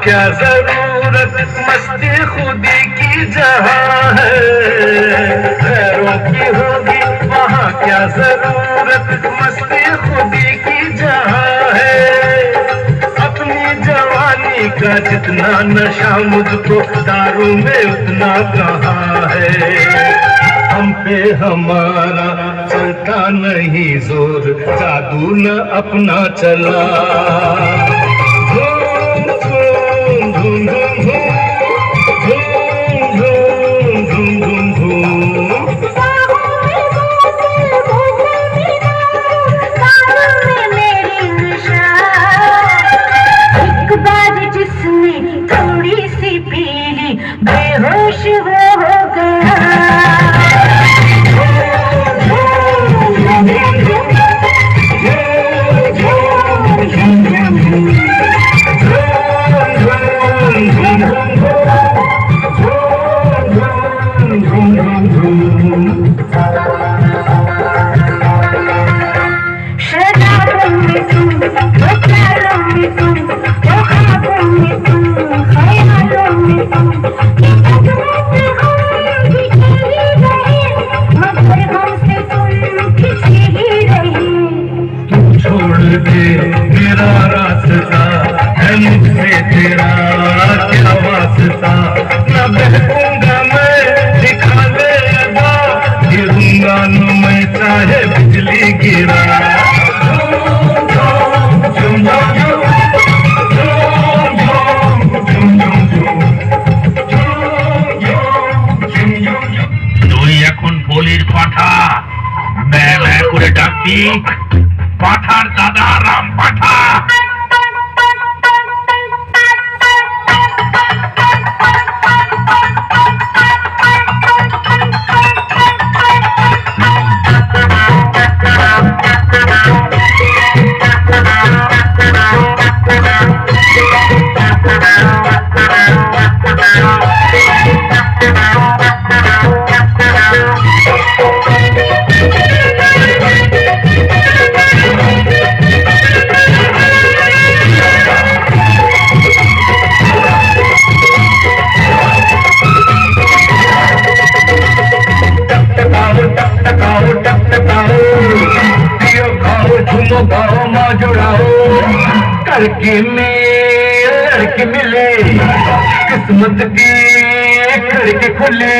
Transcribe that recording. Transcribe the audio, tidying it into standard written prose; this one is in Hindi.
क्या जरूरत मस्ती खुदी की जहाँ है, गैरों की होगी वहाँ क्या जरूरत मस्ती खुदी की जहाँ है। अपनी जवानी का जितना नशा मुझको दारू में उतना कहाँ है। हम पे हमारा चलता नहीं जोर, जादू न अपना चला। धूम धूम धूम धूम धूम धूम धूम धूम धूम। एक बार जिसने थोड़ी सी पीली बेहोश वो हो गया। मेरा रास्ता है मुझसे तेरा क्या वास्ता, न बहूंगा मैं दिखा दे अदा, गिरूंगा न मैं चाहे बिजली गिरा। তুই এখন বলির পাঠা, ব্যা করে ডাকবি পাঠার দাদা রাম পাঠা। लड़की में लड़की मिले, किस्मत की खिड़की खुली।